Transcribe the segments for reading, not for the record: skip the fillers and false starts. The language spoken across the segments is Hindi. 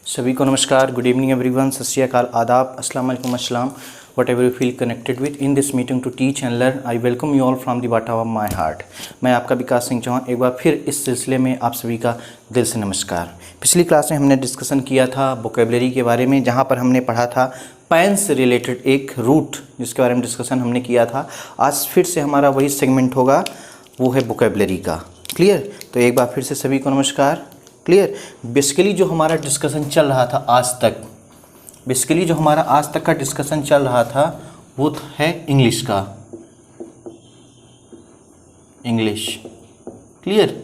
सभी को नमस्कार, गुड इवनिंग एवरीवन, सत श्री अकाल, आदाब, अस्सलाम वालेकुम, अस्सलाम, whatever you feel connected with in this meeting to teach and learn. I welcome you all from the bottom of my heart. मैं आपका विकास सिंह चौहान एक बार फिर इस सिलसिले में आप सभी का दिल से नमस्कार। पिछली क्लास में हमने डिस्कशन किया था वोकेबलरी के बारे में, जहाँ पर हमने पढ़ा था पैन से रिलेटेड एक रूट जिसके बारे में डिस्कशन हमने किया था। आज फिर से हमारा वही सेगमेंट होगा, वो है वोकेबलरी का। क्लियर? तो एक बार फिर से सभी को नमस्कार। क्लियर? बेसिकली जो हमारा डिस्कशन चल रहा था आज तक, का डिस्कशन चल रहा था वो है इंग्लिश का। क्लियर?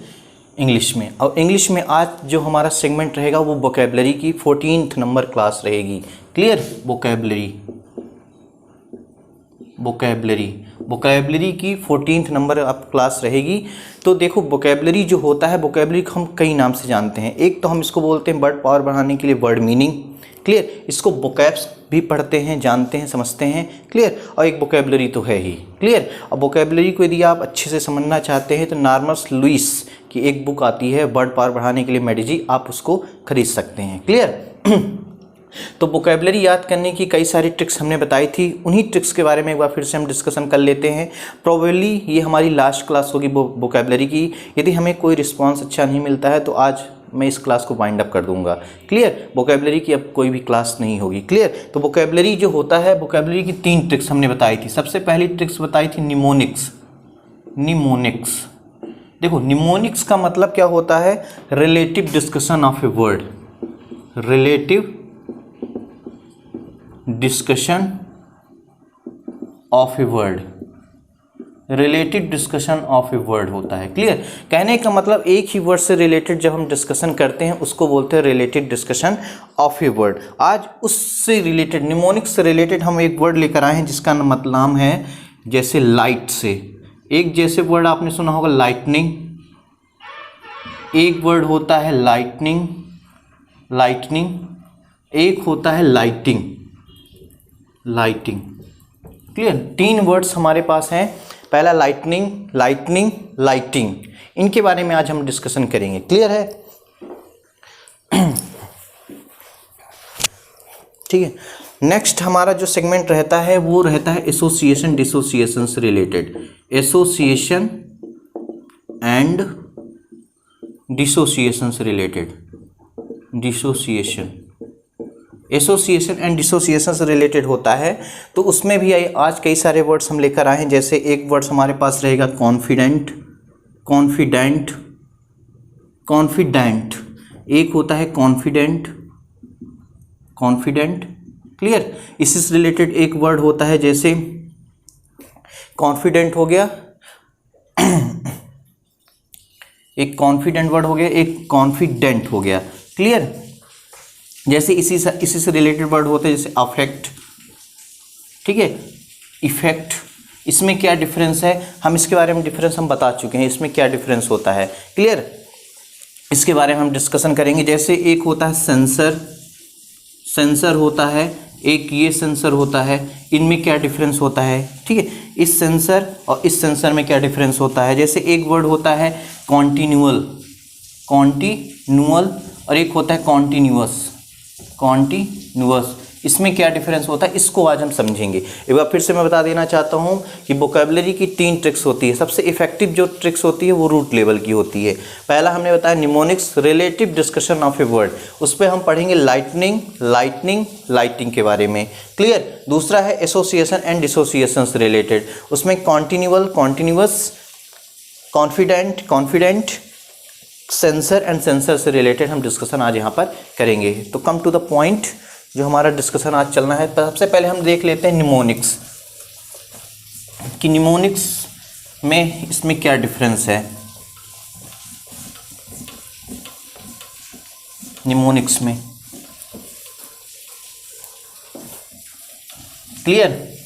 इंग्लिश में, और इंग्लिश में आज जो हमारा सेगमेंट रहेगा वो वोकेबलरी की 14th नंबर क्लास रहेगी। क्लियर? वोकेबलरी की 14th नंबर आप क्लास रहेगी। तो देखो, वोकेबलरी जो होता है, वोकेबलरी को हम कई नाम से जानते हैं। एक तो हम इसको बोलते हैं वर्ड पावर बढ़ाने के लिए वर्ड मीनिंग। क्लियर? इसको वोकैब्स भी पढ़ते हैं, जानते हैं, समझते हैं। क्लियर? और एक वोकेबलरी तो है ही। क्लियर? अब वोकेबलरी को यदि आप अच्छे से समझना चाहते हैं तो नॉर्मस लुइस की एक बुक आती है वर्ड पावर बढ़ाने के लिए मेडिजी, आप उसको खरीद सकते हैं। क्लियर? तो वोकेबलरी याद करने की कई सारी ट्रिक्स हमने बताई थी, उन्हीं ट्रिक्स के बारे में एक बार फिर से हम डिस्कशन कर लेते हैं। प्रोबेबली ये हमारी लास्ट क्लास होगी वोकेबलरी की। यदि हमें कोई रिस्पांस अच्छा नहीं मिलता है तो आज मैं इस क्लास को वाइंड अप कर दूंगा। क्लियर? वोकेबलरी की अब कोई भी क्लास नहीं होगी। क्लियर? तो वोकेबलरी जो होता है, वोकेबलरी की 3 ट्रिक्स हमने बताई थी। सबसे पहली ट्रिक्स बताई थी निमोनिक्स। देखो, निमोनिक्स का मतलब क्या होता है? Relative discussion of a word. Relative discussion of a word. Related discussion of a word होता है। क्लियर? कहने का मतलब एक ही वर्ड से रिलेटेड जब हम डिस्कशन करते हैं उसको बोलते हैं related discussion of a word. आज उससे रिलेटेड, निमोनिक्स से रिलेटेड हम एक वर्ड लेकर आए हैं जिसका नाम है जैसे लाइट से। एक जैसे वर्ड आपने सुना होगा लाइटनिंग, एक वर्ड होता है लाइटनिंग, एक होता है लाइटिंग। क्लियर? 3 वर्ड्स हमारे पास हैं। पहला लाइटिंग। इनके बारे में आज हम डिस्कशन करेंगे। क्लियर है? ठीक है। नेक्स्ट हमारा जो सेगमेंट रहता है वो रहता है एसोसिएशन डिसोसिएशन से रिलेटेड। एसोसिएशन एंड डिसोसिएशन से रिलेटेड। एसोसिएशन एंड डिसोसिएशन से रिलेटेड होता है। तो उसमें भी आज कई सारे वर्ड्स हम लेकर आए हैं। जैसे एक वर्ड्स हमारे पास रहेगा कॉन्फिडेंट। एक होता है कॉन्फिडेंट। क्लियर? इसी से रिलेटेड एक वर्ड होता है जैसे कॉन्फिडेंट हो गया, एक कॉन्फिडेंट वर्ड हो गया, एक कॉन्फिडेंट हो गया। क्लियर? जैसे इसी से रिलेटेड वर्ड होते हैं जैसे अफेक्ट। ठीक है? इफेक्ट। इसमें क्या डिफरेंस है, हम इसके बारे में डिफरेंस हम बता चुके हैं, इसमें क्या डिफरेंस होता है। क्लियर? इसके बारे में हम डिस्कशन करेंगे। जैसे एक होता है सेंसर होता है, एक ये सेंसर होता है, इनमें क्या डिफरेंस होता है। ठीक है? इस सेंसर और इस सेंसर में क्या डिफरेंस होता है। जैसे एक वर्ड होता है कॉन्टिन्यूअल, और एक होता है कॉन्टिन्यूअस। इसमें क्या डिफरेंस होता है, इसको आज हम समझेंगे। एक बार फिर से मैं बता देना चाहता हूं कि वोकेबलरी की 3 ट्रिक्स होती है। सबसे इफेक्टिव जो ट्रिक्स होती है वो रूट लेवल की होती है। पहला हमने बताया mnemonics, relative discussion of a word, उस पर हम पढ़ेंगे लाइटिंग के बारे में। क्लियर? दूसरा है एसोसिएशन एंड डिसोसिएशन से रिलेटेड, उसमें continuous, confident, sensor and sensor से रिलेटेड हम डिस्कशन आज यहाँ पर करेंगे। तो कम टू द पॉइंट, जो हमारा डिस्कशन आज चलना है, सबसे पहले हम देख लेते हैं निमोनिक्स कि निमोनिक्स में इसमें क्या डिफरेंस है। निमोनिक्स में क्लियर?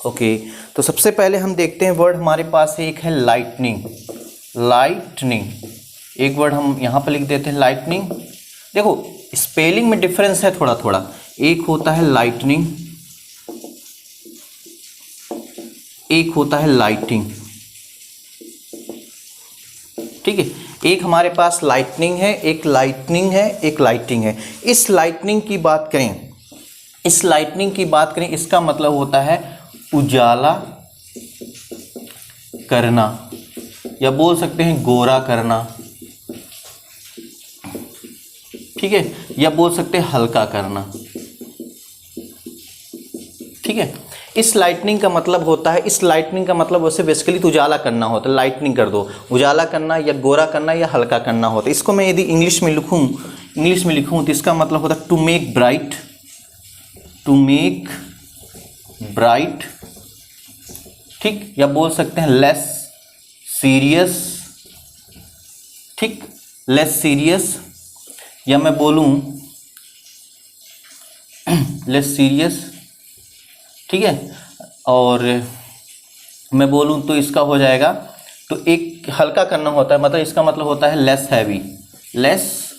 ओके, तो सबसे पहले हम देखते हैं वर्ड हमारे पास है, एक है लाइटनिंग। एक वर्ड हम यहाँ पर लिख देते हैं लाइटनिंग। देखो, स्पेलिंग में डिफरेंस है थोड़ा। एक होता है लाइटनिंग, एक होता है लाइटिंग। ठीक है? एक हमारे पास लाइटनिंग है, एक लाइटनिंग है, एक लाइटिंग है। इस लाइटनिंग की बात करें, इस लाइटनिंग की बात करें, इसका मतलब होता है उजाला करना, या बोल सकते हैं गोरा करना, ठीक है, या बोल सकते हैं हल्का करना, ठीक है। इस लाइटनिंग का मतलब होता है, इस लाइटनिंग का मतलब वैसे बेसिकली तो उजाला करना होता है, लाइटनिंग कर दो, उजाला करना या गोरा करना या हल्का करना होता है। इसको मैं यदि इंग्लिश में लिखूं तो इसका मतलब होता है to make bright, to make bright, ठीक, या बोल सकते हैं लेस सीरियस, ठीक, लेस सीरियस, या मैं बोलूं लेस सीरियस, ठीक है, और मैं बोलूं तो इसका हो जाएगा, तो एक हल्का करना होता है, मतलब इसका मतलब होता है लेस हैवी, लेस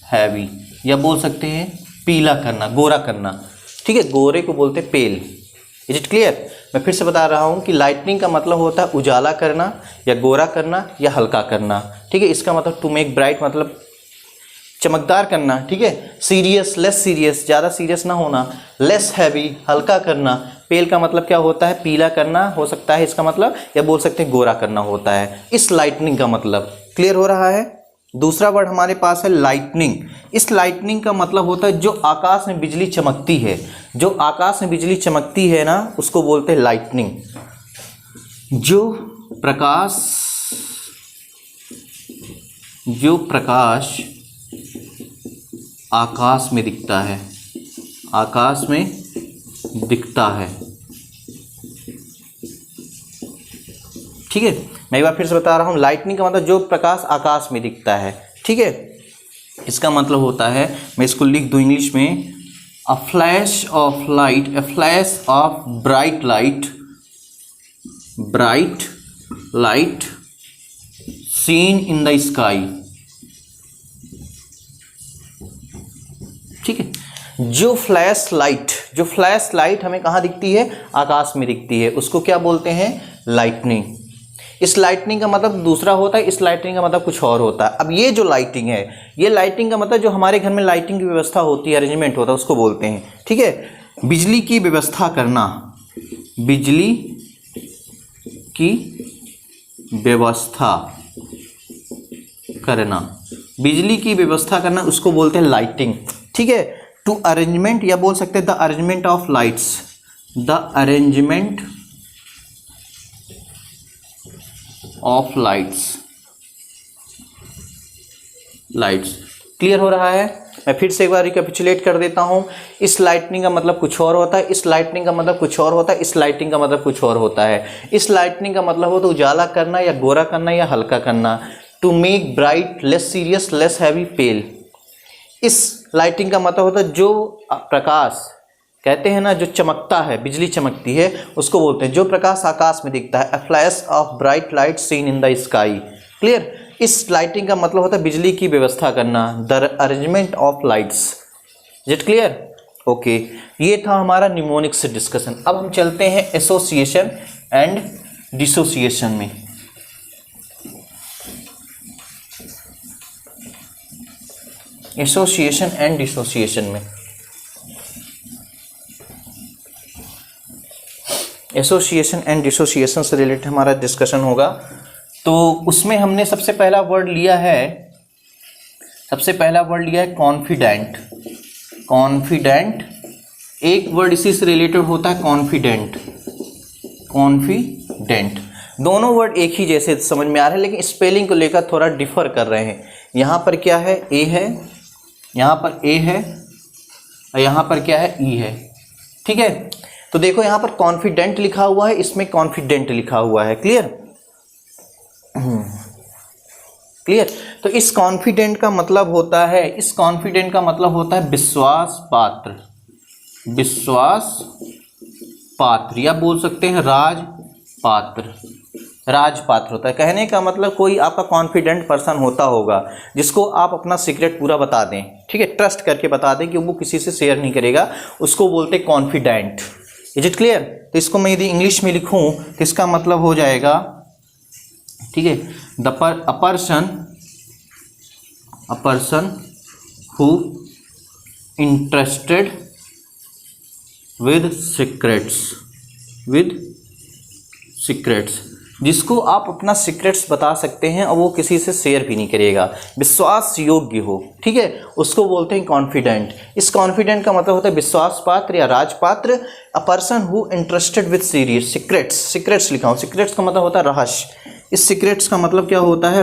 हैवी, या बोल सकते हैं पीला करना, गोरा करना, ठीक है, गोरे को बोलते हैं पेल। Is it clear? मैं फिर से बता रहा हूं कि लाइटनिंग का मतलब होता है उजाला करना या गोरा करना या हल्का करना, ठीक है। इसका मतलब टू मेक ब्राइट मतलब चमकदार करना, ठीक है। सीरियस, लेस सीरियस, ज़्यादा सीरियस ना होना। लेस हैवी, हल्का करना। पेल का मतलब क्या होता है? पीला करना हो सकता है इसका मतलब, या बोल सकते हैं गोरा करना होता है इस लाइटनिंग का मतलब। क्लियर हो रहा है? दूसरा वर्ड हमारे पास है लाइटनिंग। इस लाइटनिंग का मतलब होता है जो आकाश में बिजली चमकती है, जो आकाश में बिजली चमकती है ना, उसको बोलते हैं लाइटनिंग। जो प्रकाश आकाश में दिखता है, आकाश में दिखता है, ठीक है। मैं एक बार फिर से बता रहा हूँ, लाइटनिंग का मतलब जो प्रकाश आकाश में दिखता है, ठीक है। इसका मतलब होता है, मैं इसको लिख दूँ इंग्लिश में, a flash of light, A flash of bright light seen in the sky, ठीक है। जो फ्लैश लाइट हमें कहाँ दिखती है? आकाश में दिखती है, उसको क्या बोलते हैं? लाइटनिंग। इस लाइटनिंग का मतलब दूसरा होता है, इस लाइटनिंग का मतलब कुछ और होता है। अब ये जो लाइटिंग है, ये लाइटिंग का मतलब जो हमारे घर में लाइटिंग की व्यवस्था होती है, अरेंजमेंट होता है, उसको बोलते हैं, ठीक है। बिजली की व्यवस्था करना, बिजली की व्यवस्था करना, बिजली की व्यवस्था करना, उसको बोलते हैं लाइटिंग, ठीक है। टू अरेंजमेंट, या बोल सकते हैं the arrangement of lights, the arrangement of lights. Clear हो रहा है? मैं फिर से एक बार रिकैपिचुलेट कर देता हूं। इस लाइटनिंग का मतलब कुछ और होता है, इस लाइटनिंग का मतलब कुछ और होता है, इस लाइटिंग का मतलब कुछ और होता है। इस लाइटनिंग का मतलब होता है उजाला करना या गोरा करना या हल्का करना। To make bright, less serious, less heavy, pale. इस लाइटिंग का मतलब होता है जो प्रकाश कहते हैं ना, जो चमकता है, बिजली चमकती है, उसको बोलते हैं जो प्रकाश आकाश में दिखता है। A flash of bright light seen in the sky. Clear? इस लाइटिंग का मतलब होता है बिजली की व्यवस्था करना, the arrangement of lights. Is it clear? Okay, ये था हमारा निमोनिक से डिस्कशन। अब हम चलते हैं एसोसिएशन एंड डिसोसिएशन में। एसोसिएशन एंड डिसोसिएशन में, एसोसिएशन एंड डिसोसिएशन से रिलेटेड हमारा डिस्कशन होगा। तो उसमें हमने सबसे पहला वर्ड लिया है कॉन्फिडेंट। कॉन्फिडेंट, एक वर्ड इसी से रिलेटेड होता है कॉन्फिडेंट। दोनों वर्ड एक ही जैसे समझ में आ रहे हैं, लेकिन स्पेलिंग को लेकर थोड़ा डिफर कर रहे हैं। यहाँ पर क्या है? ए है, यहाँ पर ए है, और यहाँ पर क्या है? ई है, ठीक है। तो देखो यहाँ पर कॉन्फिडेंट लिखा हुआ है, इसमें कॉन्फिडेंट लिखा हुआ है। क्लियर? क्लियर? तो इस कॉन्फिडेंट का मतलब होता है, विश्वास पात्र, या बोल सकते हैं राजपात्र होता है। कहने का मतलब कोई आपका कॉन्फिडेंट पर्सन होता होगा जिसको आप अपना सीक्रेट पूरा बता दें, ठीक है, ट्रस्ट करके बता दें कि वो किसी से शेयर नहीं करेगा, उसको बोलते हैं कॉन्फिडेंट। Is it clear? तो इसको मैं यदि इंग्लिश में लिखूं तो इसका मतलब हो जाएगा ठीक है, अ person who interested with secrets, जिसको आप अपना सीक्रेट्स बता सकते हैं और वो किसी से शेयर भी नहीं करेगा, विश्वास योग्य हो, ठीक है, उसको बोलते हैं कॉन्फिडेंट। इस कॉन्फिडेंट का मतलब होता है विश्वास पात्र या राजपात्र। A person who interested with secrets लिखा हूँ, सीक्रेट्स का मतलब होता है रहस्य। इस सीक्रेट्स का मतलब क्या होता है?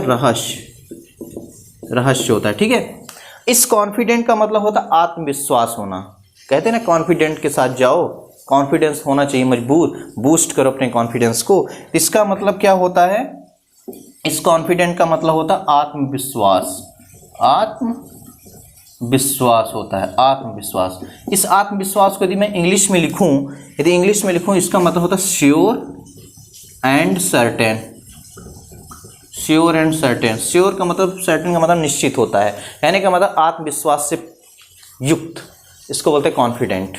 रहस्य होता है, ठीक है। इस कॉन्फिडेंट का मतलब होता है आत्मविश्वास होना। कहते हैं ना कॉन्फिडेंट के साथ जाओ, कॉन्फिडेंस होना चाहिए मजबूत, बूस्ट करो अपने कॉन्फिडेंस को। इसका मतलब क्या होता है? इस कॉन्फिडेंट का मतलब होता है आत्मविश्वास होता है, आत्मविश्वास। इस आत्मविश्वास को यदि मैं इंग्लिश में लिखूं, इसका मतलब होता है श्योर एंड सर्टेन। श्योर का मतलब, सर्टेन का मतलब निश्चित होता है, कहने का मतलब आत्मविश्वास से युक्त, इसको बोलते हैं कॉन्फिडेंट।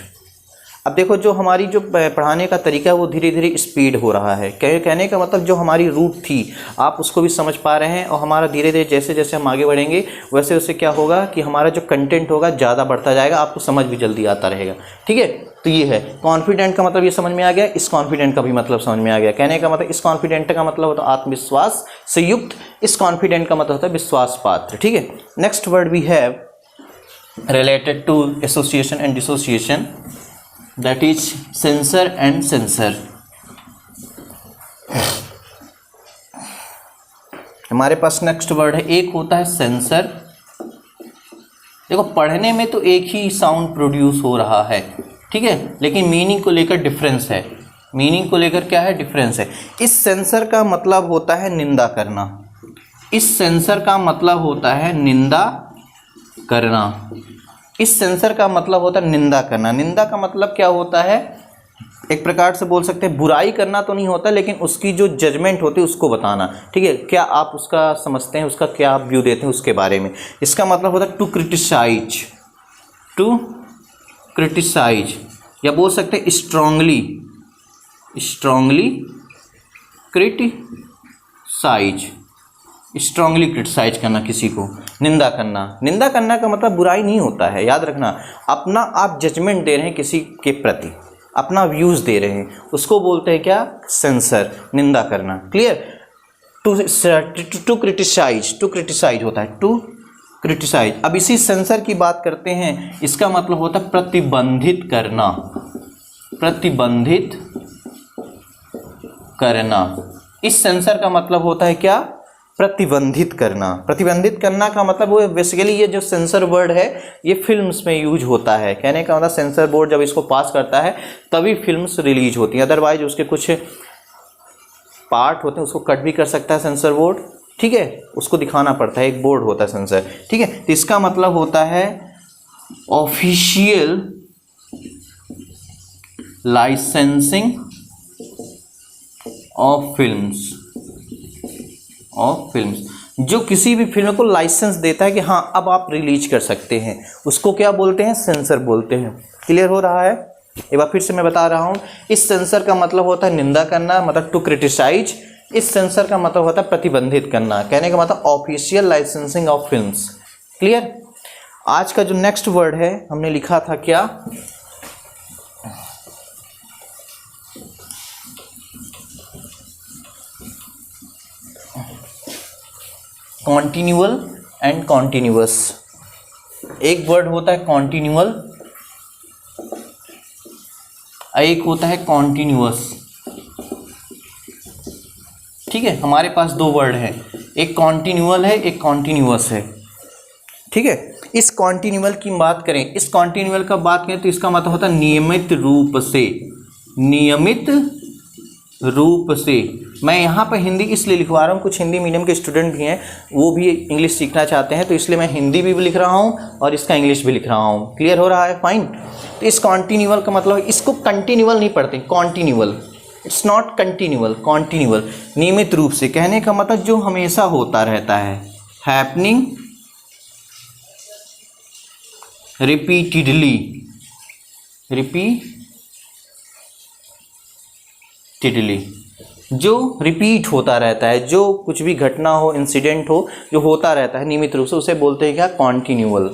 अब देखो जो हमारी जो पढ़ाने का तरीका है वो धीरे धीरे स्पीड हो रहा है। कहने का मतलब जो हमारी रूट थी आप उसको भी समझ पा रहे हैं, और हमारा धीरे धीरे जैसे जैसे हम आगे बढ़ेंगे वैसे वैसे क्या होगा कि हमारा जो कंटेंट होगा ज़्यादा बढ़ता जाएगा, आपको समझ भी जल्दी आता रहेगा, ठीक है। तो ये है कॉन्फिडेंट का मतलब, ये समझ में आ गया। इस कॉन्फिडेंट का भी मतलब समझ में आ गया। कहने का मतलब इस कॉन्फिडेंट का मतलब होता है आत्मविश्वास से युक्त, इस कॉन्फिडेंट का मतलब होता है विश्वास पात्र, ठीक है। Next word we have related to association and dissociation, that is sensor and sensor। हमारे पास नेक्स्ट वर्ड है, एक होता है सेंसर। देखो पढ़ने में तो एक ही साउंड प्रोड्यूस हो रहा है, ठीक है, लेकिन मीनिंग को लेकर डिफरेंस है। मीनिंग को लेकर क्या है? डिफरेंस है। इस सेंसर का मतलब होता है निंदा करना। इस सेंसर का मतलब होता है निंदा करना। इस सेंसर का मतलब होता है निंदा करना। निंदा का मतलब क्या होता है? एक प्रकार से बोल सकते हैं बुराई करना तो नहीं होता, लेकिन उसकी जो जजमेंट होती है उसको बताना, ठीक है। क्या आप उसका समझते हैं, उसका क्या आप व्यू देते हैं उसके बारे में। इसका मतलब होता है टू क्रिटिसाइज, या बोल सकते हैं स्ट्रांगली क्रिटिसाइज करना, किसी को निंदा करना का मतलब बुराई नहीं होता है, याद रखना। अपना आप जजमेंट दे रहे हैं किसी के प्रति, अपना व्यूज़ दे रहे हैं, उसको बोलते हैं क्या? सेंसर, निंदा करना। क्लियर? टू क्रिटिसाइज होता है, टू क्रिटिसाइज। अब इसी सेंसर की बात करते हैं, इसका मतलब होता है प्रतिबंधित करना। इस सेंसर का मतलब होता है क्या? प्रतिबंधित करना का मतलब वो बेसिकली, ये जो सेंसर वर्ड है ये फिल्म्स में यूज होता है। कहने का मतलब सेंसर बोर्ड जब इसको पास करता है तभी फिल्म्स रिलीज होती हैं, अदरवाइज उसके कुछ पार्ट होते हैं उसको कट भी कर सकता है सेंसर बोर्ड, ठीक है, उसको दिखाना पड़ता है, एक बोर्ड होता है सेंसर, ठीक है। तो इसका मतलब होता है ऑफिशियल लाइसेंसिंग ऑफ फिल्म्स, जो किसी भी फिल्म को लाइसेंस देता है कि हाँ अब आप रिलीज कर सकते हैं, उसको क्या बोलते हैं? सेंसर बोलते हैं। क्लियर हो रहा है? एक बार फिर से मैं बता रहा हूँ, इस सेंसर का मतलब होता है निंदा करना, मतलब टू क्रिटिसाइज। इस सेंसर का मतलब होता है प्रतिबंधित करना, कहने का मतलब official licensing of films. Clear? आज का जो नेक्स्ट वर्ड है हमने लिखा था क्या? Continual and continuous. एक वर्ड होता है कॉन्टिन्यूअल, एक होता है कॉन्टिन्यूअस, ठीक है। हमारे पास दो वर्ड हैं, एक कॉन्टिन्यूअल है, एक कॉन्टिन्यूअस है, ठीक है। इस कॉन्टिन्यूअल की बात करें, इस कॉन्टिन्यूअल का बात करें तो इसका मतलब होता है नियमित रूप से। मैं यहाँ पर हिंदी इसलिए लिखवा रहा हूँ, कुछ हिंदी मीडियम के स्टूडेंट भी हैं, वो भी इंग्लिश सीखना चाहते हैं, तो इसलिए मैं हिंदी भी लिख रहा हूँ और इसका इंग्लिश भी लिख रहा हूँ। क्लियर हो रहा है? फाइन। तो इस कॉन्टिन्यूअल का मतलब, इसको कंटिन्यूअल नहीं पढ़ते, continual, it's not continual, continual, नियमित रूप से। कहने का मतलब जो हमेशा होता रहता है, हैपनिंग रिपीटेडली, जो रिपीट होता रहता है, जो कुछ भी घटना हो, इंसिडेंट हो, जो होता रहता है नियमित रूप से, उसे बोलते हैं क्या, कॉन्टिन्यूअल।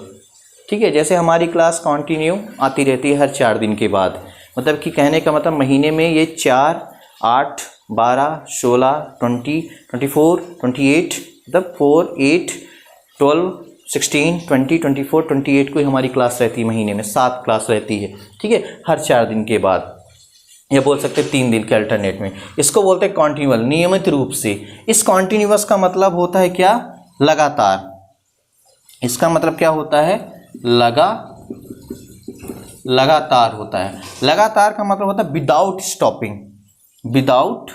ठीक है, जैसे हमारी क्लास कंटिन्यू आती रहती है हर 4 दिन के बाद, मतलब कि कहने का मतलब महीने में ये 4, 8, 12, 16, 20, 24, 28, मतलब 4, 8, 12, 16, 20, 24, 28 कोई हमारी क्लास रहती है महीने में, 7 क्लास रहती है। ठीक है, हर 4 दिन के बाद, या बोल सकते हैं 3 दिन के अल्टरनेट में। इसको बोलते हैं कॉन्टिन्यूअल, नियमित रूप से। इस कॉन्टिन्यूअस का मतलब होता है क्या, लगातार। इसका मतलब क्या होता है, लगातार होता है। लगातार का मतलब होता है विदाउट स्टॉपिंग, विदाउट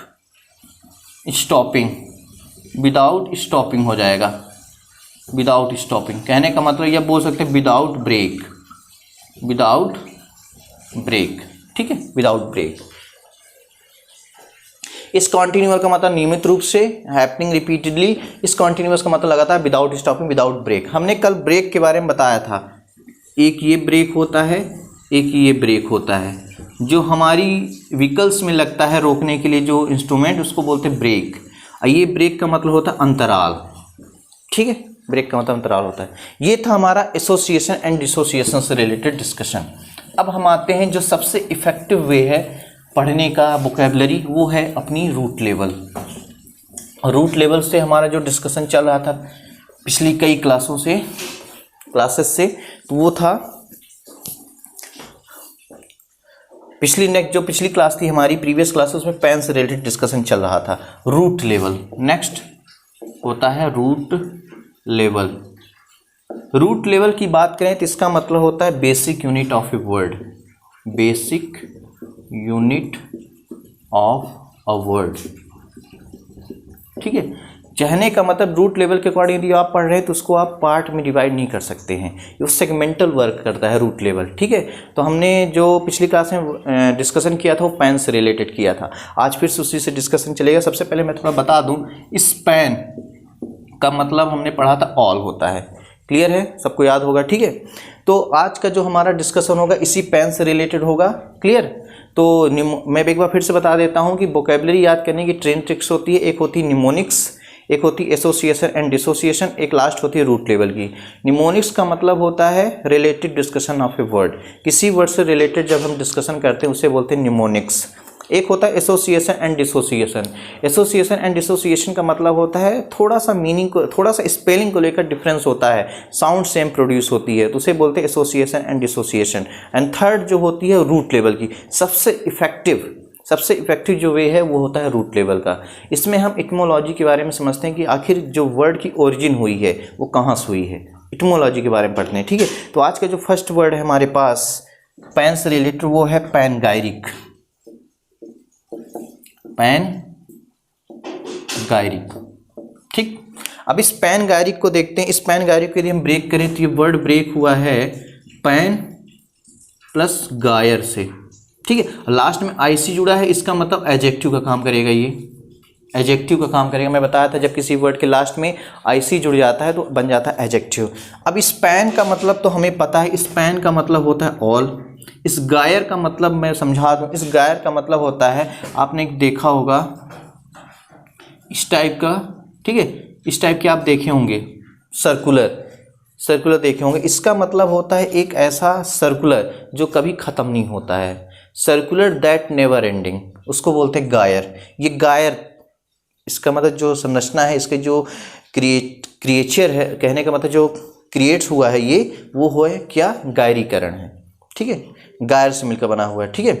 स्टॉपिंग हो जाएगा, विदाउट स्टॉपिंग। कहने का मतलब यह बोल सकते हैं विदाउट ब्रेक। ठीक है, विदाउट ब्रेक। इस कॉन्टिन्यूअल का मतलब नियमित रूप से, हैपनिंग रिपीटेडली। इस कॉन्टिन्यूअस का मतलब लगातार, विदाउट स्टॉपिंग, विदाउट ब्रेक। हमने कल ब्रेक के बारे में बताया था, एक ये ब्रेक होता है, एक ये ब्रेक होता है, जो हमारी व्हीकल्स में लगता है रोकने के लिए जो इंस्ट्रूमेंट, उसको बोलते हैं ब्रेक। ये ब्रेक का मतलब होता है अंतराल। ठीक है, ब्रेक का मतलब अंतराल होता है। ये था हमारा एसोसिएशन एंड डिसोसिएशन से रिलेटेड डिस्कशन। अब हम आते हैं जो सबसे इफेक्टिव वे है पढ़ने का वोकैबुलरी, वो है अपनी रूट लेवल। रूट लेवल से हमारा जो डिस्कशन चल रहा था पिछली कई क्लासेस से, तो वो था पिछली क्लास थी हमारी, प्रीवियस क्लास, उसमें पेन से रिलेटेड डिस्कशन चल रहा था, रूट लेवल। नेक्स्ट होता है रूट लेवल। रूट लेवल की बात करें तो इसका मतलब होता है basic unit of a word, basic unit of a word. ठीक है, कहने का मतलब रूट लेवल के अकॉर्डिंग यदि आप पढ़ रहे हैं तो उसको आप पार्ट में डिवाइड नहीं कर सकते हैं, ये सेगमेंटल वर्क करता है रूट लेवल। ठीक है, तो हमने जो पिछली क्लास में डिस्कशन किया था वो पेन से रिलेटेड किया था, आज फिर से उसी से डिस्कशन चलेगा। सबसे पहले मैं थोड़ा बता दूं, इस पेन का मतलब हमने पढ़ा था ऑल होता है, क्लियर है, सबको याद होगा। ठीक है, तो आज का जो हमारा डिस्कशन होगा इसी पेन से रिलेटेड होगा, क्लियर। तो मैं एक बार फिर से बता देता हूँ कि वोकैबुलरी याद करने की ट्रेन ट्रिक्स होती है, एक होती है निमोनिक्स, एक होती है एसोसिएशन एंड डिसोसिएशन, एक लास्ट होती है रूट लेवल की। निमोनिक्स का मतलब होता है related discussion of a word, किसी वर्ड से रिलेटेड जब हम डिस्कशन करते हैं उसे बोलते हैं निमोनिक्स। एक होता है association and dissociation. Association and dissociation का मतलब होता है थोड़ा सा मीनिंग को, थोड़ा सा स्पेलिंग को लेकर डिफरेंस होता है, साउंड सेम प्रोड्यूस होती है, तो उसे बोलते हैं association and dissociation. And third जो होती है रूट लेवल की, सबसे इफेक्टिव जो वे है वो होता है रूट लेवल का। इसमें हम इटमोलॉजी के बारे में समझते हैं कि आखिर जो वर्ड की ओरिजिन हुई है वो कहाँ से हुई है, इटमोलॉजी के बारे में पढ़ते हैं। ठीक है, तो आज का जो फर्स्ट वर्ड है हमारे पास पेन से रिलेटेड वो है पैनगायरिक। पैनगायरिक। ठीक, अब इस पैनगायरिक को देखते हैं। इस पैनगायरिक को यदि हम ब्रेक करें तो ये वर्ड ब्रेक हुआ है पैन प्लस गायर से। ठीक है, लास्ट में आईसी जुड़ा है, इसका मतलब एडजेक्टिव का काम करेगा, ये एडजेक्टिव का काम करेगा। मैं बताया था जब किसी वर्ड के लास्ट में आईसी जुड़ जाता है तो बन जाता है एडजेक्टिव। अब इस पैन का मतलब तो हमें पता है, इस पैन का मतलब होता है ऑल। इस गायर का मतलब मैं समझा दूं, इस गायर का मतलब होता है, आपने देखा होगा इस टाइप का, ठीक है, इस टाइप के आप देखे होंगे, सर्कुलर देखे होंगे। इसका मतलब होता है एक ऐसा सर्कुलर जो कभी ख़त्म नहीं होता है, सर्कुलर दैट नेवर एंडिंग, उसको बोलते हैं गायर। ये गायर, इसका मतलब जो संरचना है, इसके जो क्रिएचर है, कहने का मतलब जो क्रिएट्स हुआ है ये, वो है क्या, गायरीकरण है। ठीक है, गायर से मिलकर बना हुआ है। ठीक है,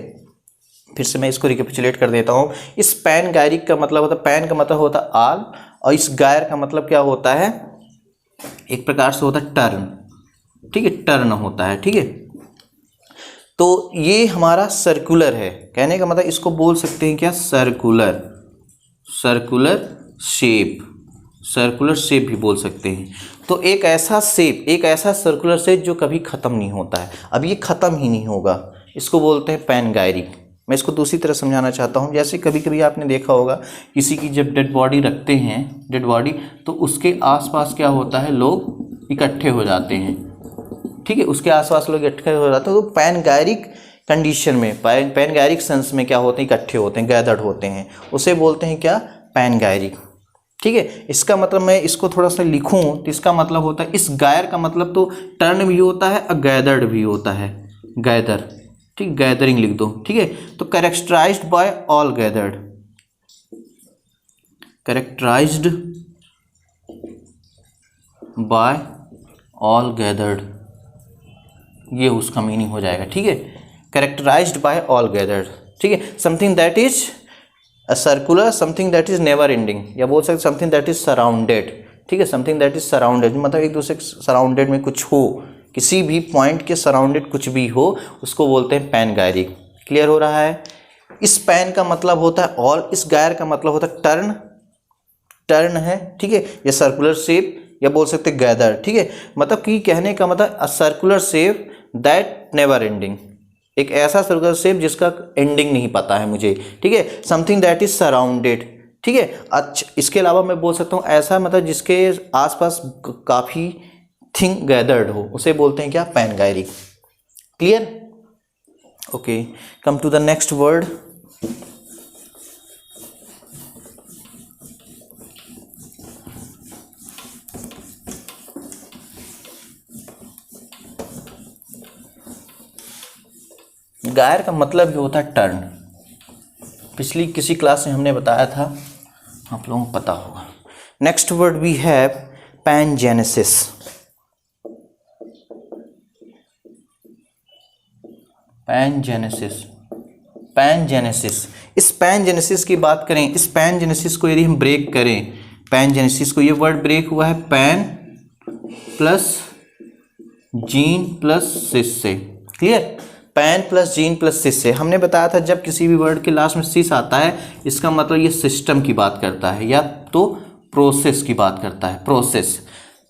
फिर से मैं इसको रिकैपिचुलेट कर देता हूँ। इस पैन गायरिक का मतलब होता है, पैन का मतलब होता है आल, और इस गायर का मतलब क्या होता है, एक प्रकार से होता है टर्न। ठीक है, टर्न होता है। ठीक है, तो ये हमारा सर्कुलर है, कहने का मतलब इसको बोल सकते हैं क्या, सर्कुलर शेप भी बोल सकते हैं। तो एक ऐसा शेप, एक ऐसा सर्कुलर शेप जो कभी ख़त्म नहीं होता है, अब ये ख़त्म ही नहीं होगा, इसको बोलते हैं पैनगायरिक। मैं इसको दूसरी तरह समझाना चाहता हूँ। जैसे कभी कभी आपने देखा होगा किसी की जब डेड बॉडी रखते हैं, डेड बॉडी, तो उसके आसपास क्या होता है, लोग इकट्ठे हो जाते हैं। ठीक है, उसके आसपास लोग इकट्ठे हो जाते हैं, तो पैनगायरिक कंडीशन में, पैनगायरिक सेंस में क्या होते हैं, इकट्ठे होते हैं, गैदर्ड होते हैं, उसे बोलते हैं क्या, पैनगायरिक। ठीक है, इसका मतलब मैं इसको थोड़ा सा लिखूं तो इसका मतलब होता है, इस गायर का मतलब तो टर्न भी होता है और गैदर्ड भी होता है, गैदर, ठीक, गैदरिंग लिख दो। ठीक है, तो characterised by all gathered, characterised by all gathered, ये उसका मीनिंग हो जाएगा। ठीक है, कैरेक्टराइज्ड बाय ऑल गैदर्ड। ठीक है, something that is a circular, something that is never ending, या बोल सकते समथिंग दैट इज सराउंडेड। ठीक है, समथिंग दैट इज सराउंडेड मतलब एक दूसरे सराउंडेड में कुछ हो, किसी भी पॉइंट के सराउंडेड कुछ भी हो, उसको बोलते हैं पैनगायरिक। क्लियर हो रहा है। इस पैन का मतलब होता है ऑल, इस गायर का मतलब होता है टर्न, टर्न है। ठीक है, ये सर्कुलर शेप, या बोल सकते गैदर। ठीक है, मतलब कि कहने का मतलब a circular shape that never ending, एक ऐसा सर्कुलर शेप जिसका एंडिंग नहीं पता है मुझे। ठीक है, समथिंग दैट इज सराउंडेड। ठीक है, अच्छा इसके अलावा मैं बोल सकता हूँ ऐसा मतलब जिसके आसपास काफ़ी थिंग गैदर्ड हो, उसे बोलते हैं क्या, panegyric. Clear, okay, come to the next word. गायर का मतलब ही होता है टर्न, पिछली किसी क्लास में हमने बताया था, आप लोगों को पता होगा। Next word we have pangenesis. Pangenesis, pangenesis, इस पैनजेनेसिस की बात करें, इस पैनजेनेसिस को यदि हम ब्रेक करें, पैनजेनेसिस को, ये वर्ड ब्रेक हुआ है pan plus gene plus sis से। Clear, pan plus gene plus sis से। हमने बताया था जब किसी भी वर्ड के लास्ट में सिस आता है, इसका मतलब ये सिस्टम की बात करता है या तो प्रोसेस की बात करता है, प्रोसेस।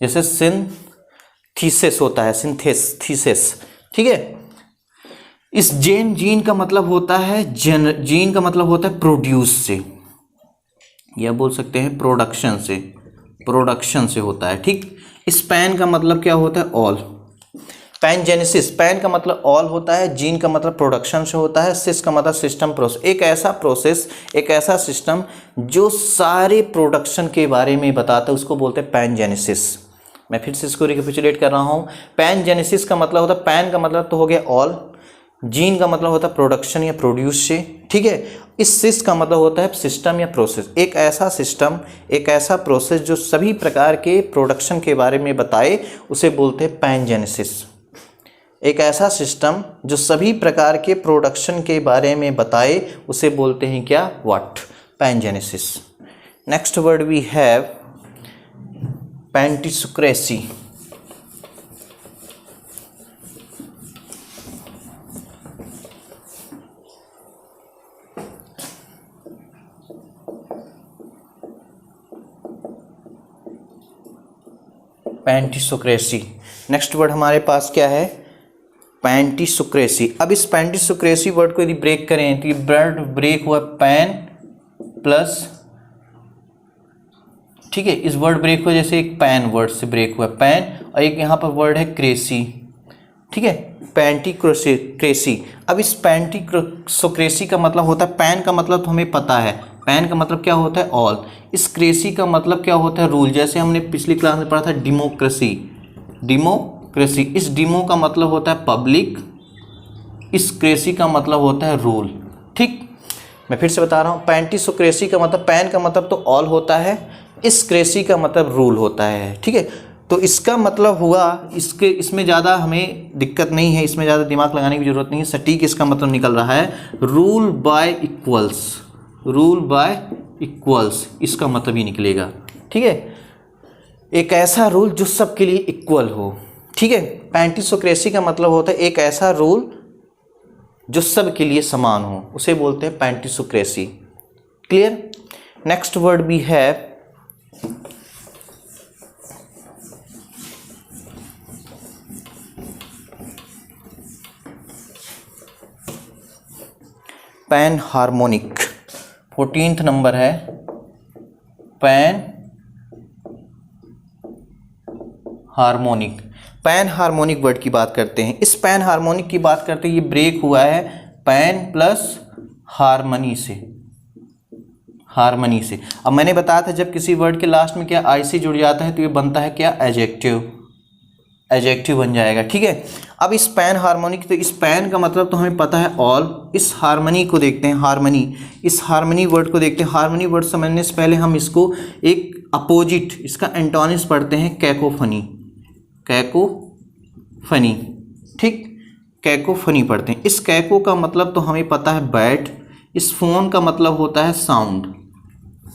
जैसे सिंथेसिस होता है, सिंथेसिस। ठीक है, इस जीन का मतलब होता है जीन का मतलब होता है प्रोड्यूस से, या बोल सकते हैं प्रोडक्शन से, प्रोडक्शन से होता है। ठीक, इस पैन का मतलब क्या होता है, ऑल। पैनजेनेसिस, पैन का मतलब ऑल होता है, जीन का मतलब प्रोडक्शन से होता है, सिस का मतलब सिस्टम प्रोसेस, एक ऐसा प्रोसेस, एक ऐसा सिस्टम जो सारे प्रोडक्शन के बारे में बताता है, उसको बोलते हैं पैनजेनेसिस। मैं फिर से इसको रिकैपिचुलेट कर रहा हूँ। पैनजेनेसिस का मतलब होता है, पैन का मतलब तो हो गया ऑल, जीन का मतलब होता है प्रोडक्शन या प्रोड्यूस से। ठीक है, इस सिस का मतलब होता है सिस्टम या प्रोसेस, एक ऐसा सिस्टम, एक ऐसा प्रोसेस जो सभी प्रकार के प्रोडक्शन के बारे में बताए, उसे बोलते हैं पैनजेनेसिस। एक ऐसा सिस्टम जो सभी प्रकार के प्रोडक्शन के बारे में बताए, उसे बोलते हैं क्या, what, pangenesis. Next word we have pantisocracy. Pantisocracy, next word हमारे पास क्या है, पेंटिसुक्रेसी। अब इस पेंटिसुक्रेसी वर्ड को यदि ब्रेक करें तो ये वर्ड ब्रेक हुआ पैन प्लस, ठीक है, इस वर्ड ब्रेक हुआ जैसे एक पैन वर्ड से ब्रेक हुआ पैन, और एक यहाँ पर वर्ड है क्रेसी। ठीक है, पेंटिसुक्रेसी। अब इस पेंटिसुक्रेसी का मतलब होता है, पैन का मतलब तो हमें पता है, पैन का मतलब क्या होता है, ऑल। इस क्रेसी का मतलब क्या होता है, रूल। जैसे हमने पिछली क्लास में पढ़ा था डेमोक्रेसी, डेमोक्रेसी, इस डेमो का मतलब होता है पब्लिक, इस क्रेसी का मतलब होता है रूल। ठीक, मैं फिर से बता रहा हूँ, पेंटिसुक्रेसी का मतलब, पैन का मतलब तो ऑल होता है, इस क्रेसी का मतलब रूल होता है। ठीक है, तो इसका मतलब हुआ, इसमें ज़्यादा हमें दिक्कत नहीं है, इसमें ज़्यादा दिमाग लगाने की जरूरत नहीं है, सटीक इसका मतलब निकल रहा है, rule by equals, rule by equals, इसका मतलब ही निकलेगा। ठीक है, एक ऐसा रूल जो सबके लिए इक्वल हो। ठीक है, पेंटिसुक्रेसी का मतलब होता है एक ऐसा रूल जो सबके लिए समान हो, उसे बोलते हैं पेंटिसुक्रेसी। क्लियर, नेक्स्ट वर्ड भी है पैन हार्मोनिक। 14th नंबर है pan harmonic. Pan harmonic word की बात करते हैं। इस पैन हार्मोनिक की बात करते हैं, ये ब्रेक हुआ है पैन प्लस हार्मनी से, हार्मनी से। अब मैंने बताया था जब किसी वर्ड के लास्ट में क्या आई से जुड़ जाता है तो ये बनता है क्या, एडजेक्टिव, एडजेक्टिव बन जाएगा। ठीक है, अब इस पैन हार्मोनिक, तो इस पैन का मतलब तो हमें पता है ऑल। इस हार्मनी को देखते हैं, हार्मनी, इस हार्मनी वर्ड को देखते हैं। हार्मनी वर्ड समझने से पहले हम इसको एक अपोजिट, इसका एंटोनिम्स पढ़ते हैं, कैकोफनी, कैकोफनी, ठीक, कैकोफनी पढ़ते हैं। इस कैको का मतलब तो हमें पता है बैड, इस फोन का मतलब होता है साउंड।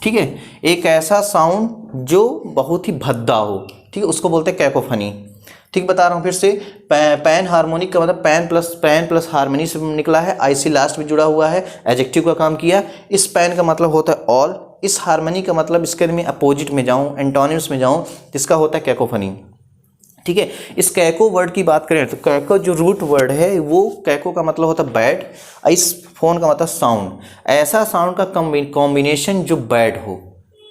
ठीक है, एक ऐसा साउंड जो बहुत ही भद्दा हो, ठीक है, उसको बोलते हैं कैकोफनी। ठीक बता रहा हूँ फिर से, पैन हार्मोनिक का मतलब पैन प्लस हार्मनी से निकला है, आईसी लास्ट में जुड़ा हुआ है, एडजेक्टिव का काम किया। इस पैन का मतलब होता है ऑल, इस हार्मनी का मतलब, इसके में अपोजिट में जाऊँ, एंटोनिम्स में जाऊँ, जिसका होता है कैकोफनी। ठीक है, इस कैको वर्ड की बात करें तो कैको जो रूट वर्ड है वो कैको का मतलब होता है बैड, इस फोन का मतलब साउंड, ऐसा साउंड का कॉम्बिनेशन जो बैड हो।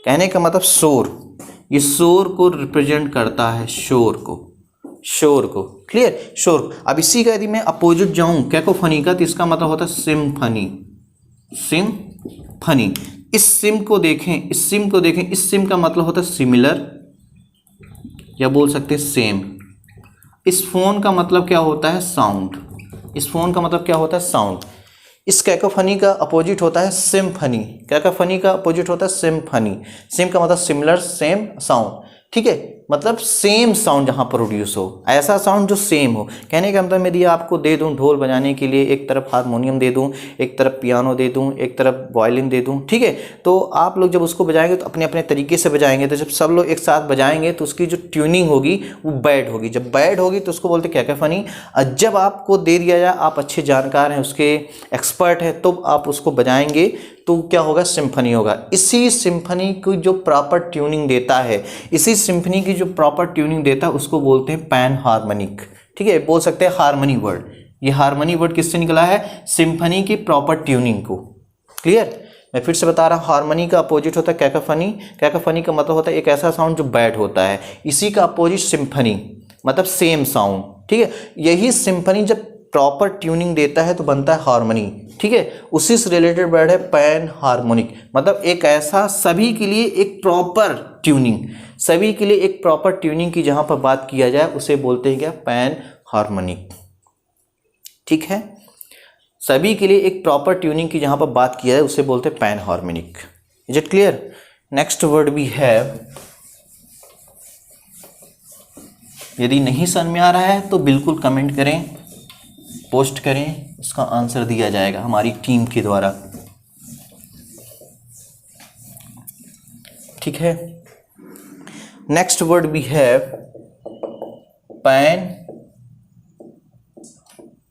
कहने का मतलब शोर, ये शोर को रिप्रेजेंट करता है, शोर को, शोर को, क्लियर, शोर। अब इसी का यदि मैं अपोजिट जाऊं कैकोफनी का, तो इसका मतलब होता है सिम्फनी, सिम्फनी। इस सिम को देखें, इस सिम को देखें, इस सिम का मतलब होता है सिमिलर, या बोल सकते हैं सेम। इस फोन का मतलब क्या होता है, साउंड, इस फोन का मतलब क्या होता है, साउंड। इस कैकोफनी का अपोजिट होता है सिम्फनी, कैकोफनी का अपोजिट होता है सिम्फनी। सिम का मतलब सिमिलर, सेम, साउंड। ठीक है, मतलब सेम साउंड जहाँ प्रोड्यूस हो, ऐसा साउंड जो सेम हो। कहने का मतलब यदि आपको दे दूँ ढोल बजाने के लिए, एक तरफ हारमोनियम दे दूँ, एक तरफ पियानो दे दूँ, एक तरफ वायलिन दे दूँ, ठीक है, तो आप लोग जब उसको बजाएंगे तो अपने अपने तरीके से बजाएंगे। तो जब सब लोग एक साथ बजाएंगे तो उसकी जो ट्यूनिंग होगी वो बैड होगी। जब बैड होगी तो उसको बोलते कैकोफनी। जब आपको दे दिया जाए, आप अच्छे जानकार हैं, उसके एक्सपर्ट हैं, तो आप उसको बजाएंगे तो क्या होगा, सिम्फनी होगा। इसी सिम्फनी की जो प्रॉपर ट्यूनिंग देता है, इसी सिम्फनी की जो प्रॉपर ट्यूनिंग देता है उसको बोलते हैं पैन हार्मोनिक। ठीक है, बोल सकते हैं हार्मनी वर्ड। ये हार्मनी वर्ड किससे निकला है, सिम्फनी की प्रॉपर ट्यूनिंग को। क्लियर, मैं फिर से बता रहा हूँ, हार्मनी का अपोजिट होता है कैकोफनी। कैकोफनी का मतलब होता है एक ऐसा साउंड जो बैड होता है। इसी का अपोजिट सिम्फनी, मतलब सेम साउंड। ठीक है, यही सिम्फनी जब प्रॉपर ट्यूनिंग देता है तो बनता है हार्मनी। ठीक है, उसी से रिलेटेड वर्ड है पैन हार्मोनिक, मतलब एक ऐसा सभी के लिए एक प्रॉपर ट्यूनिंग, सभी के लिए एक प्रॉपर ट्यूनिंग की जहां पर बात किया जाए उसे बोलते हैं क्या, पैन हार्मोनिक। ठीक है, सभी के लिए एक प्रॉपर ट्यूनिंग की जहां पर बात किया जाए उसे बोलते हैं pan harmonic. Is it clear? Next word भी है, यदि नहीं समझ में आ रहा है तो बिल्कुल कमेंट करें, पोस्ट करें, उसका आंसर दिया जाएगा हमारी टीम के द्वारा। ठीक है, नेक्स्ट वर्ड भी है pan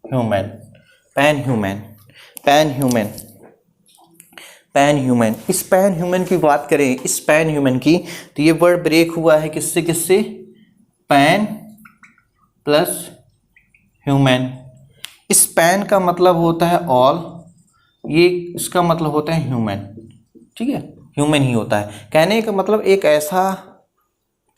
human, pan human, pan human, pan human. इस पैन ह्यूमन की बात करें, इस पैन ह्यूमन की, तो ये वर्ड ब्रेक हुआ है किससे किससे, पैन प्लस ह्यूमन। इस पैन का मतलब होता है ऑल, ये इसका मतलब होता है ह्यूमन। ठीक है, ह्यूमन ही होता है। कहने का मतलब एक ऐसा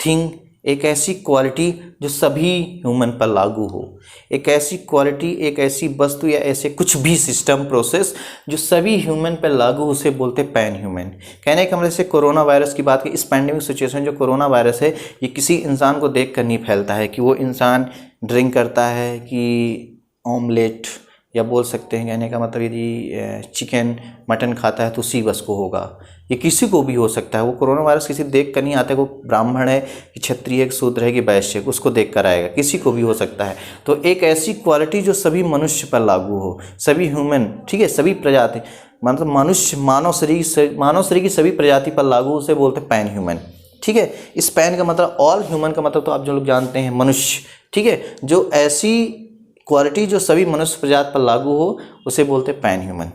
थिंग, एक ऐसी क्वालिटी जो सभी ह्यूमन पर लागू हो, एक ऐसी क्वालिटी, एक ऐसी वस्तु या ऐसे कुछ भी सिस्टम प्रोसेस जो सभी ह्यूमन पर लागू, उसे बोलते हैं पैन ह्यूमन। कहने का मतलब, जैसे कोरोना वायरस की बात की, इस पैंडेमिक सिचुएशन जो कोरोना वायरस है, ये किसी इंसान को देख कर नहीं फैलता है कि वो इंसान ड्रिंक करता है कि ऑमलेट, या बोल सकते हैं कहने का मतलब यदि चिकन मटन खाता है तो उसी बस को होगा। ये किसी को भी हो सकता है। वो कोरोना वायरस किसी देख कर नहीं आता है, वो ब्राह्मण है कि क्षत्रिय है कि शूद्र है कि वैश्य है, उसको देख कर आएगा, किसी को भी हो सकता है। तो एक ऐसी क्वालिटी जो सभी मनुष्य पर लागू हो, सभी ह्यूमन, ठीक है, सभी प्रजाति, मतलब मनुष्य, मानव शरीर की सभी प्रजाति पर लागू, उसे बोलते हैं पैन ह्यूमन। ठीक है, इस पैन का मतलब ऑल, ह्यूमन का मतलब तो आप जो लोग जानते हैं मनुष्य। ठीक है, जो ऐसी क्वालिटी जो सभी मनुष्य प्रजाति पर लागू हो उसे बोलते हैं पैन ह्यूमन।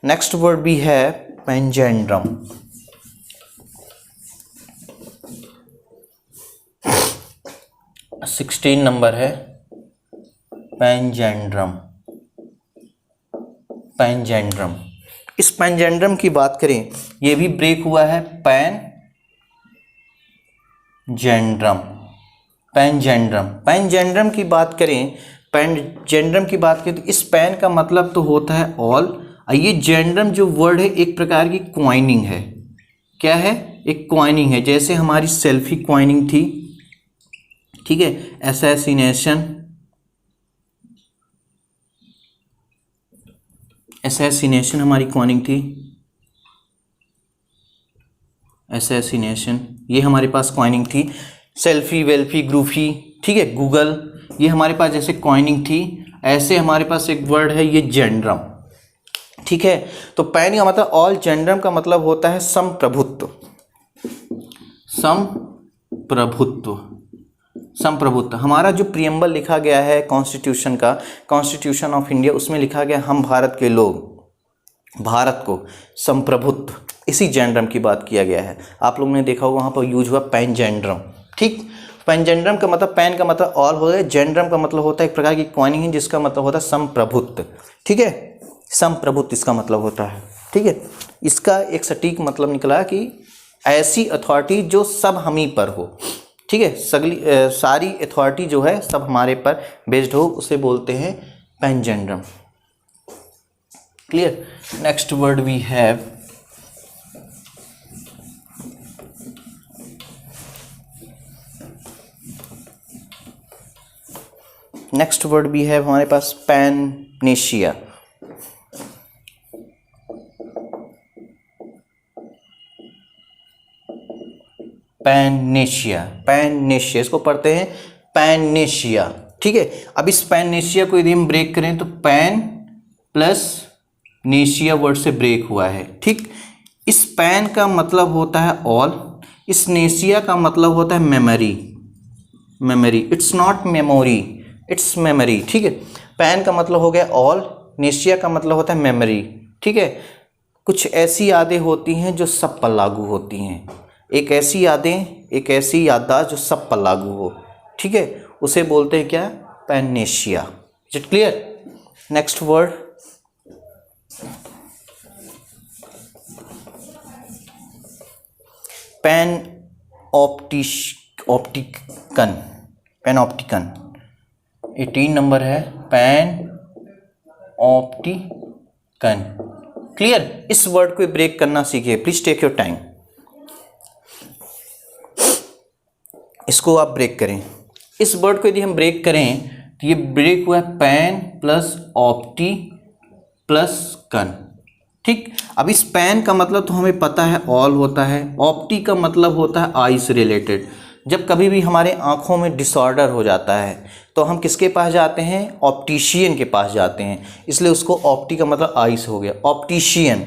नेक्स्ट वर्ड भी है पैंजेंड्रम। सिक्सटीन नंबर है पैंजेंड्रम, पैंजेंड्रम। इस पैंजेंड्रम की बात करें, ये भी ब्रेक हुआ है पैन जेंड्रम, पैनजेंड्रम। पैनजेंड्रम की बात करें, पैनजेंड्रम की बात करें तो इस पैन का मतलब तो होता है ऑल। ये जेंड्रम जो वर्ड है एक प्रकार की क्वाइनिंग है। क्या है? एक क्वाइनिंग है। जैसे हमारी सेल्फी क्वाइनिंग थी, ठीक है, असैसिनेशन, असैसिनेशन हमारी क्वाइनिंग थी, असैसिनेशन ये हमारे पास क्वाइनिंग थी। सेल्फी, वेल्फी, ग्रूफी, ठीक है, गूगल, ये हमारे पास जैसे क्वाइनिंग थी, ऐसे हमारे पास एक वर्ड है ये जेंड्रम, ठीक है। तो पैन का मतलब ऑल, जेंड्रम का मतलब होता है संप्रभुत्व, संप्रभुत्व, संप्रभुत्व। हमारा जो प्रियम्बल लिखा गया है कॉन्स्टिट्यूशन का, कॉन्स्टिट्यूशन ऑफ इंडिया, उसमें लिखा गया हम भारत के लोग, भारत को संप्रभुत्व, इसी जेंड्रम की बात किया गया है। आप लोगों ने देखा होगा वहाँ पर यूज हुआ पैनजेंड्रम, ठीक। पैनजेंड्रम का मतलब, पैन का मतलब ऑल हो गया, जेंड्रम का मतलब होता है एक प्रकार की क्वाइनिंग है जिसका मतलब होता है संप्रभुत्व, ठीक है, संप्रभुत्व इसका मतलब होता है, ठीक है। इसका एक सटीक मतलब निकला कि ऐसी अथॉरिटी जो सब हम ही पर हो, ठीक है, सगली सारी अथॉरिटी जो है सब हमारे पर बेस्ड हो, उसे बोलते हैं panjandrum. Clear? Next word we have हमारे पास पैननेशिया। पैननेशिया, पैननेशिया, इसको पढ़ते हैं पैननेशिया, ठीक है। अब इस पैननेशिया को यदि हम ब्रेक करें तो पैन प्लस नेशिया वर्ड से ब्रेक हुआ है, ठीक। इस पैन का मतलब होता है ऑल, इस नेशिया का मतलब होता है memory, memory, it's not memory, it's memory, ठीक है। पैन का मतलब हो गया ऑल, नेशिया का मतलब होता है मेमोरी, ठीक है। कुछ ऐसी यादें होती हैं जो सब पर लागू होती हैं, एक ऐसी यादें, एक ऐसी याददाश्त जो सब पर लागू हो, ठीक है, उसे बोलते हैं क्या? Panacea. Is it clear? Next word panopticon, panopticon 18 number है, पैनऑप्टिकन। क्लियर? इस वर्ड को ब्रेक करना सीखिए, प्लीज टेक योर टाइम, इसको आप ब्रेक करें। इस वर्ड को यदि हम ब्रेक करें तो ये ब्रेक हुआ है पैन प्लस ऑप्टी प्लस कन, ठीक। अब इस पैन का मतलब तो हमें पता है ऑल होता है, ऑप्टी का मतलब होता है आई से रिलेटेड। जब कभी भी हमारे आँखों में डिसऑर्डर हो जाता है तो हम किसके पास जाते हैं? ऑप्टिशियन के पास जाते हैं, इसलिए उसको ऑप्टी का मतलब आई से हो गया, ऑप्टिशियन,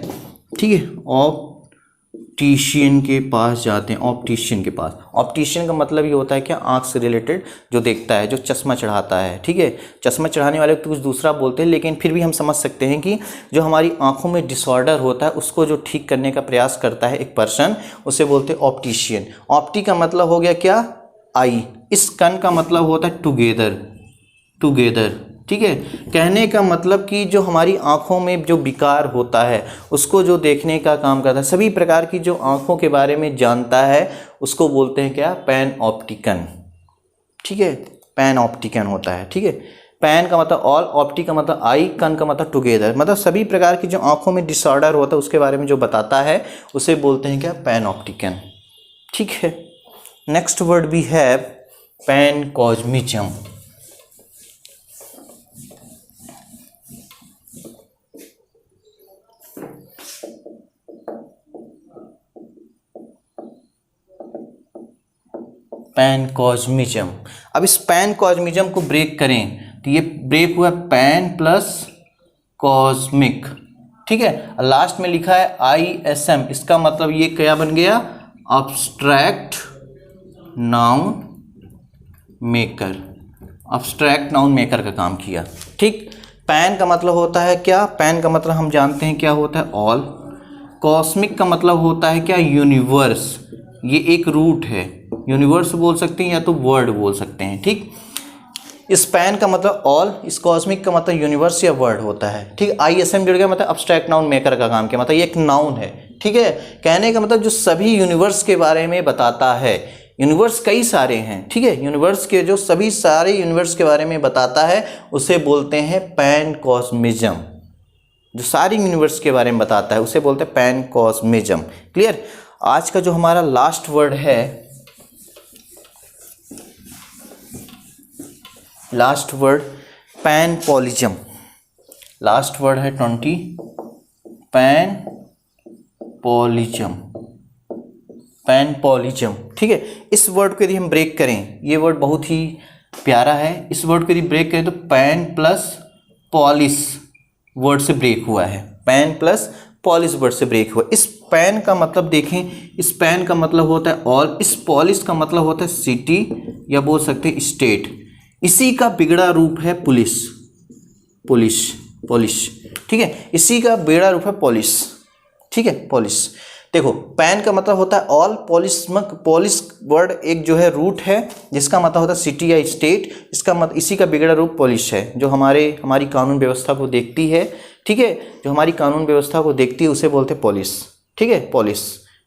ठीक है, ऑप्टिशियन के पास जाते हैं, ऑप्टिशियन के पास। ऑप्टिशियन का मतलब ये होता है क्या? आँख से रिलेटेड जो देखता है, जो चश्मा चढ़ाता है, ठीक है। चश्मा चढ़ाने वाले तो कुछ दूसरा बोलते हैं, लेकिन फिर भी हम समझ सकते हैं कि जो हमारी आँखों में डिसऑर्डर होता है उसको जो ठीक करने का प्रयास करता है एक पर्सन, उसे बोलते हैं ऑप्टिशियन। ऑप्टी का मतलब हो गया क्या? आई। इस कन का मतलब होता है टुगेदर, टुगेदर, ठीक है। कहने का मतलब कि जो हमारी आँखों में जो विकार होता है उसको जो देखने का काम करता है, सभी प्रकार की जो आँखों के बारे में जानता है उसको बोलते हैं क्या? पैनऑप्टिकन, ठीक है, पैनऑप्टिकन होता है, ठीक है। पैन का मतलब ऑल, ऑप्टी का मतलब आई, कन का मतलब टुगेदर, मतलब सभी प्रकार की जो आँखों में डिसऑर्डर होता है उसके बारे में जो बताता है उसे बोलते हैं क्या? पैनऑप्टिकन, ठीक है। Next word we have pancosmism. Pancosmism. अब इस पैनकॉस्मिज्म को ब्रेक करें तो ये ब्रेक हुआ पैन प्लस कॉस्मिक, ठीक है। लास्ट में लिखा है ISM, इसका मतलब ये क्या बन गया? Abstract noun maker, abstract noun maker का काम किया, ठीक। पैन का मतलब होता है क्या? पैन का मतलब हम जानते हैं क्या होता है? ऑल। कॉस्मिक का मतलब होता है क्या? यूनिवर्स, ये एक रूट है, यूनिवर्स बोल सकते हैं या तो वर्ड बोल सकते हैं, ठीक। इस पैन का मतलब ऑल, इस कॉस्मिक का मतलब यूनिवर्स या वर्ड होता है, ठीक। ISM जुड़ गया मतलब अब्स्ट्रैक्ट नाउन मेकर का काम किया, मतलब ये एक नाउन है, ठीक है। कहने का मतलब जो सभी यूनिवर्स के बारे में बताता है, यूनिवर्स कई सारे हैं, ठीक है। यूनिवर्स के जो सभी सारे यूनिवर्स के बारे में बताता है उसे बोलते हैं पैनकॉस्मिज्म। जो सारी यूनिवर्स के बारे में बताता है उसे बोलते हैं पैनकॉस्मिज्म। क्लियर। आज का जो हमारा लास्ट वर्ड है, लास्ट वर्ड पैनपॉलिज्म। लास्ट वर्ड है 20, पैनपॉलिज्म। पैनपॉलिज्म, ठीक है। इस वर्ड को यदि हम ब्रेक करें, ये वर्ड बहुत ही प्यारा है। इस वर्ड को यदि ब्रेक करें तो पैन प्लस पॉलिस वर्ड से ब्रेक हुआ है। पैन प्लस पॉलिस वर्ड से ब्रेक हुआ। इस पैन का मतलब देखें, इस पैन का मतलब होता है ऑल, इस पॉलिस का मतलब होता है सिटी या बोल सकते हैं स्टेट। इसी का बिगड़ा रूप है पुलिस, पुलिस, पुलिस, ठीक है। इसी का बिगड़ा रूप है पुलिस, ठीक है, पुलिस। देखो पैन का मतलब होता है ऑल, पॉलिस वर्ड एक जो है रूट है जिसका मतलब होता है सिटी या स्टेट। इसका मतलब इसी का बिगड़ा रूप पुलिस है, जो हमारी कानून व्यवस्था को देखती है, ठीक है। जो हमारी कानून व्यवस्था को देखती है उसे बोलते हैं पुलिस, ठीक है, पुलिस,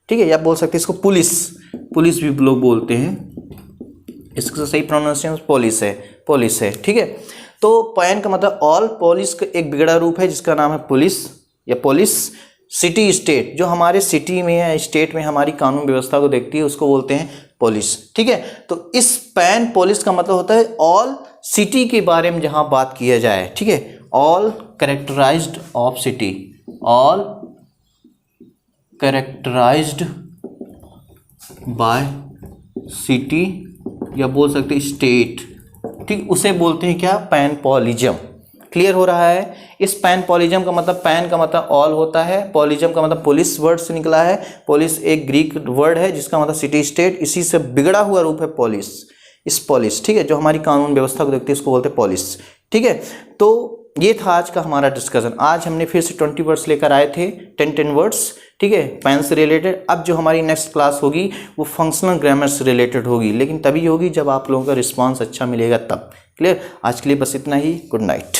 ठीक है। या बोल सकते हैं इसको पुलिस, पुलिस भी लोग बोलते हैं। इसका सही प्रोनाउंसिएशन पुलिस है, पुलिस है, ठीक है। तो पैन का मतलब ऑल, पुलिस का एक बिगड़ा रूप है जिसका नाम है पुलिस या पुलिस। सिटी स्टेट, जो हमारे सिटी में या स्टेट में हमारी कानून व्यवस्था को देखती है उसको बोलते हैं पुलिस, ठीक है। तो इस पैन पुलिस का मतलब होता है ऑल सिटी के बारे में जहां बात किया जाए, ठीक है। All characterised of city, all characterised by city या बोल सकते हैं स्टेट, ठीक, उसे बोलते हैं क्या, पैनपॉलिज्म। क्लियर हो रहा है। इस पैनपॉलिज्म का मतलब, पैन का मतलब ऑल होता है, पॉलिज्म का मतलब पुलिस वर्ड से निकला है। पुलिस एक ग्रीक वर्ड है जिसका मतलब सिटी स्टेट, इसी से बिगड़ा हुआ रूप है पुलिस। इस पुलिस, ठीक है, जो हमारी कानून व्यवस्था को देखती है उसको बोलते हैं पुलिस, ठीक है। तो ये था आज का हमारा डिस्कशन। आज हमने फिर से 20 वर्ड्स लेकर आए थे, 10 वर्ड्स, ठीक है, पैन से रिलेटेड। अब जो हमारी नेक्स्ट क्लास होगी वो फंक्शनल ग्रामर से रिलेटेड होगी, लेकिन तभी होगी जब आप लोगों का रिस्पांस अच्छा मिलेगा तब। क्लियर। आज के लिए बस इतना ही। Good night.